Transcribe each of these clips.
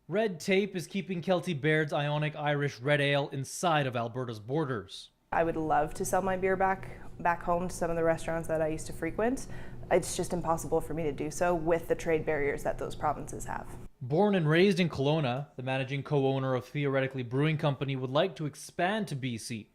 Red tape is keeping Kelty Baird's Ionic Irish Red Ale inside of Alberta's borders. I would love to sell my beer back home to some of the restaurants that I used to frequent. It's just impossible for me to do so with the trade barriers that those provinces have. Born and raised in Kelowna, the managing co-owner of Theoretically Brewing Company would like to expand to BC,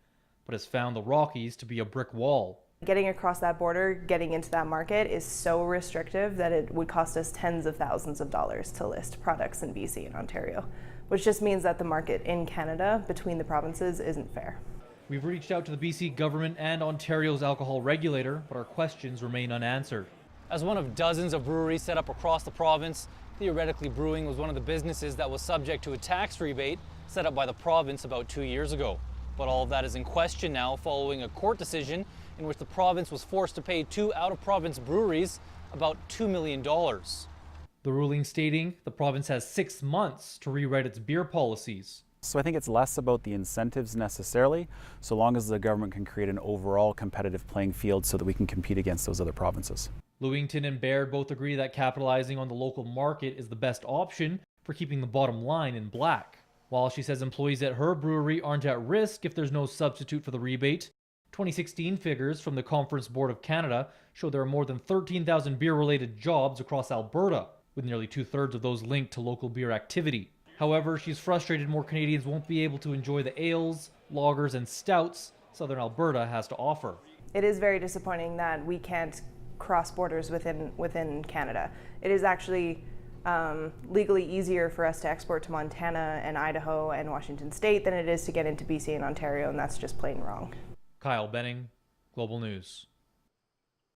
but has found the Rockies to be a brick wall. Getting across that border, getting into that market is so restrictive that it would cost us tens of thousands of dollars to list products in BC and Ontario, which just means that the market in Canada between the provinces isn't fair. We've reached out to the BC government and Ontario's alcohol regulator, but our questions remain unanswered. As one of dozens of breweries set up across the province, Theoretically Brewing was one of the businesses that was subject to a tax rebate set up by the province about 2 years ago. But all of that is in question now following a court decision in which the province was forced to pay 2 out-of-province breweries about $2 million. The ruling stating the province has 6 months to rewrite its beer policies. So I think it's less about the incentives necessarily, so long as the government can create an overall competitive playing field so that we can compete against those other provinces. Lewington and Baird both agree that capitalizing on the local market is the best option for keeping the bottom line in black. While she says employees at her brewery aren't at risk if there's no substitute for the rebate, 2016 figures from the Conference Board of Canada show there are more than 13,000 beer-related jobs across Alberta, with nearly 2/3 of those linked to local beer activity. However, she's frustrated more Canadians won't be able to enjoy the ales, lagers, and stouts Southern Alberta has to offer. It is very disappointing that we can't cross borders within Canada. It is actually legally easier for us to export to Montana and Idaho and Washington State than it is to get into BC and Ontario, and that's just plain wrong. Kyle Benning, Global News.